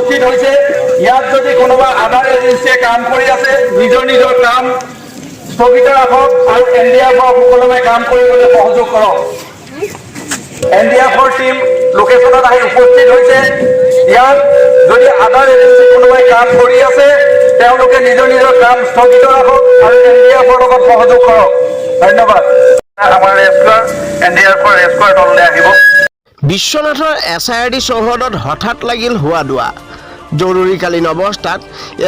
উপস্থিত হৈছে ইয়াত যদি কোনোবা আধাৰ এজেন্সিয়ে কাম কৰি আছে নিজৰ নিজৰ কাম স্থগিত ৰাখক আৰু এনডিআৰএফৰ সকলোৱে কাম কৰিবলৈ সহযোগ কৰক এনডিআৰএফৰ টিম লোকেশ্যনত আহি উপস্থিত হৈছে ইয়াত যদি আধাৰ এজেন্সি কোনোবাই কাম কৰি আছে তেওঁলোকে নিজৰ নিজৰ কাম স্থগিত ৰাখক আৰু এনডিআৰএফৰ লগত সহযোগ কৰক ধন্যবাদ আমাৰ এনডিআৰএফৰ ৰেস্কিউ দললৈ আহিব বিশ্বনাথৰ SIRD চৌহদত হঠাৎ লাগিল হোৱা দোৱা জৰুৰীকালীন অৱস্থাত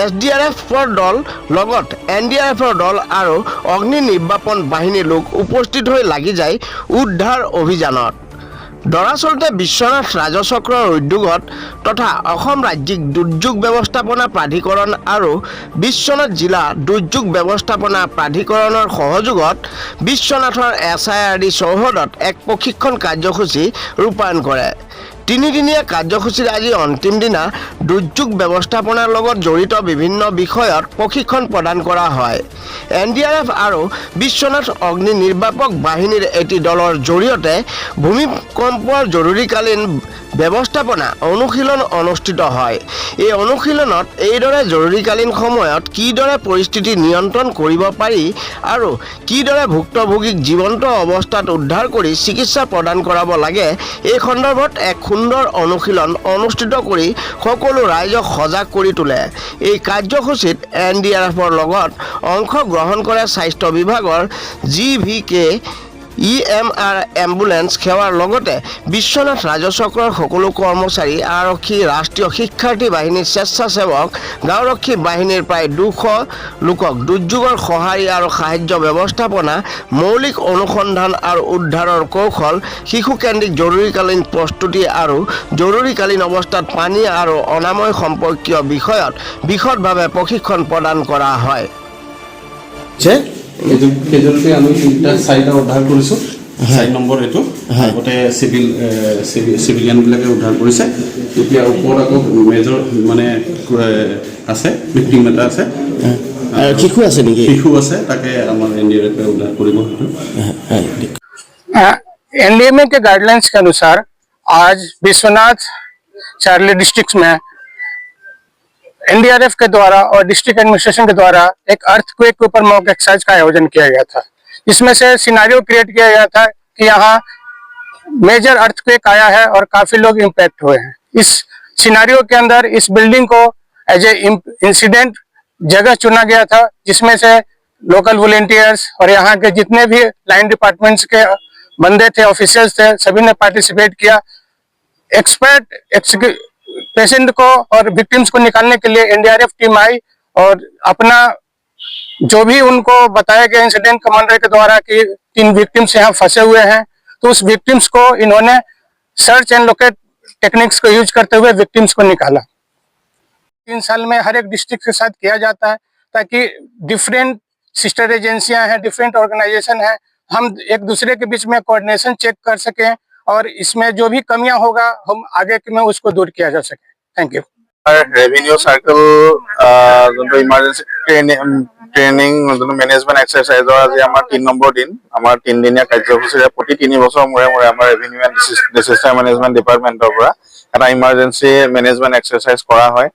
SDRFৰ দল লগত NDRFৰ দল আৰু অগ্নি নিৰ্বাপন বাহিনীৰ লোক উপস্থিত হৈ লাগি যায় উদ্ধাৰ অভিযানত দৰাচলতে বিশ্বনাথ ৰাজচক্ৰৰ উদ্যোগত তথা অসম ৰাজ্যিক দুৰ্যোগ ব্যৱস্থাপনা প্ৰাধিকৰণ আৰু বিশ্বনাথ জিলা দুৰ্যোগ ব্যৱস্থাপনা প্ৰাধিকৰণৰ সহযোগত বিশ্বনাথৰ SIRD চৌহদত এক প্ৰশিক্ষণ কাৰ্যসূচী ৰূপায়ণ কৰে তিনিদিনীয়া কাৰ্যসূচীৰ আজি অন্তিম দিনা দুৰ্যোগ ব্যৱস্থাপনাৰ লগত জড়িত বিভিন্ন বিষয়ত প্ৰশিক্ষণ প্ৰদান কৰা হয় NDRF আৰু বিশ্বনাথ অগ্নি নিৰ্বাপক বাহিনীৰ এটি দলৰ জৰিয়তে ভূমিকম্পৰ জৰুৰীকালীন ব্যৱস্থাপনা অনুশীলন অনুষ্ঠিত হয় এই অনুশীলনত এইদৰে জৰুৰীকালীন সময়ত কিদৰে পৰিস্থিতি নিয়ন্ত্ৰণ কৰিব পাৰি আৰু কিদৰে ভুক্তভোগীক জীৱন্ত অৱস্থাত উদ্ধাৰ কৰি চিকিৎসা প্ৰদান কৰাব লাগে এই সন্দৰ্ভত এক সুন্দৰ অনুশীলন অনুষ্ঠিত কৰি সকলো ৰাইজক সজাগ কৰি তোলে এই কাৰ্যসূচীত NDRFৰ লগত অংশগ্ৰহণ কৰে স্বাস্থ্য বিভাগৰ GVK EMR এম্বুলেন্স সেৱাৰ লগতে বিশ্বনাথ ৰাজচক্ৰৰ সকলো কৰ্মচাৰী আৰক্ষী ৰাষ্ট্ৰীয় শিক্ষাৰ্থী বাহিনীৰ স্বেচ্ছাসেৱক গাঁওৰক্ষী বাহিনীৰ প্ৰায় 200 লোকক দুৰ্যোগৰ সঁহাৰি আৰু সাহায্য ব্যৱস্থাপনা মৌলিক অনুসন্ধান আৰু উদ্ধাৰৰ কৌশল শিশুকেন্দ্ৰিক জৰুৰীকালীন প্ৰস্তুতি আৰু জৰুৰীকালীন অৱস্থাত পানী আৰু অনাময় সম্পৰ্কীয় বিষয়ত বিশদভাৱে প্ৰশিক্ষণ প্ৰদান কৰা হয় কেজুৱেলিটি আমি চাৰিটা উদ্ধাৰ কৰিছোঁ 4 নম্বৰ এইটো আগতে চিভিলিয়ানবিলাকে উদ্ধাৰ কৰিছে এতিয়া ওপৰত আকৌ মেজৰ মানে আছে ভিক্টিম এটা আছে শিশু আছে নেকি শিশু আছে তাকে আমাৰ NDRF उद्धार কৰিব NDMA के गाइडलाइंस के अनुसार आज विश्वनाथ चार्ली डिस्ट्रिक्ट में NDRF के द्वारा और डिस्ट्रिक्ट एडमिनिस्ट्रेशन के द्वारा एक अर्थक्वेक के ऊपर मॉक एक्सरसाइज का आयोजन किया गया था इसमें से सिनेरियो क्रिएट किया गया था कि यहाँ मेजर अर्थक्वेक आया है और काफी लोग इम्पैक्ट हुए हैं इस सिनेरियो के अंदर इस बिल्डिंग को एज ए इंसिडेंट जगह चुना गया था जिसमें से लोकल वॉलंटियर्स और यहाँ के जितने भी लाइन डिपार्टमेंट्स के बंदे थे ऑफिसर्स थे सभी ने पार्टिसिपेट किया एक्सपर्ट पेशेंट को और विक्टिम्स को निकालने के लिए NDRF टीम आई और अपना जो भी उनको बताया गया इंसिडेंट कमांडर के द्वारा कि 3 विक्टिम्स यहाँ फंसे हुए हैं तो उस विक्टिम्स को इन्होंने सर्च एंड लोकेट टेक्निक्स को यूज करते हुए विक्टिम्स को निकाला 3 साल में हर एक डिस्ट्रिक्ट के साथ किया जाता है ताकि डिफरेंट सिस्टर एजेंसियां हैं डिफरेंट ऑर्गेनाइजेशन हैं हम एक दूसरे के बीच में कोऑर्डिनेशन चेक कर सकें और इसमें जो भी कमियां होगा हम आगे में उसको दूर किया जा सके थैंक यू रेवेन्यू सार्कल जो इमार्जेंसी ट्रेनिंग जो मैनेजमेंट एक्सरसाइजर आज आम 3 নম্বৰ दिन आम 3 दिनिया कार्यसूची प्रति 3 বছৰ मूरे मूरे रेवेन्यू एंड डिजास्टार मैनेजमेंट डिपार्टमेंटर এটা इमार्जेंसी मैनेजमेंट एक्सरसाइज करा হয়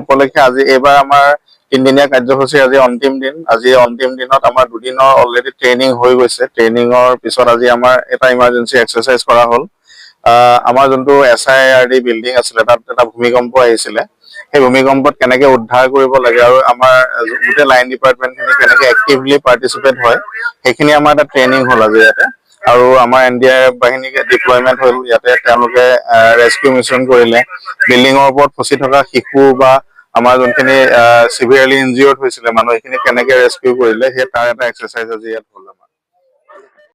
उपलक्षे आज एबार आमार 3 दिनिया कार्यसूची आज अंतिम दिन आज अंतिम दिनत आमार 2 दिনৰ अलरेडी ट्रेनिंग হৈ গৈছে ट्रेनिंगर पिছত आज आमार এটা इमार्जेंसी एक्सरसाइज करा হল आमार जोंतो SIRD बिल्डिंग आছিলে তাত এটা ভূমিকম্প আহিছিলে সেই ভূমিকম্পত কেনেকৈ উদ্ধাৰ কৰিব লাগে আৰু আমাৰ গোটে লাইন ডিপাৰ্টমেন্ট খিনি কেনেকৈ এক্টিভলি পাৰ্টিসিপেট হয় সেইখিনি আমাৰ এটা ট্ৰেনিং হল আজি ইয়াতে আৰু আমাৰ NDRF বাহিনীকে ডিপ্লয়মেন্ট হল ইয়াতে তেওঁলোকে ৰেস্কিউ মিছন কৰিলে বিল্ডিংৰ ওপৰত ফসি থকা শিশু বা আমাৰ যোনখিনি সিভিয়াৰলি ইনজিয়ৰ্ড হৈছিলে মানুহ এইখিনি কেনেকৈ ৰেস্কিউ কৰিলে সেই তাৰ এটা এক্সাৰসাইজ আজি ইয়াত হল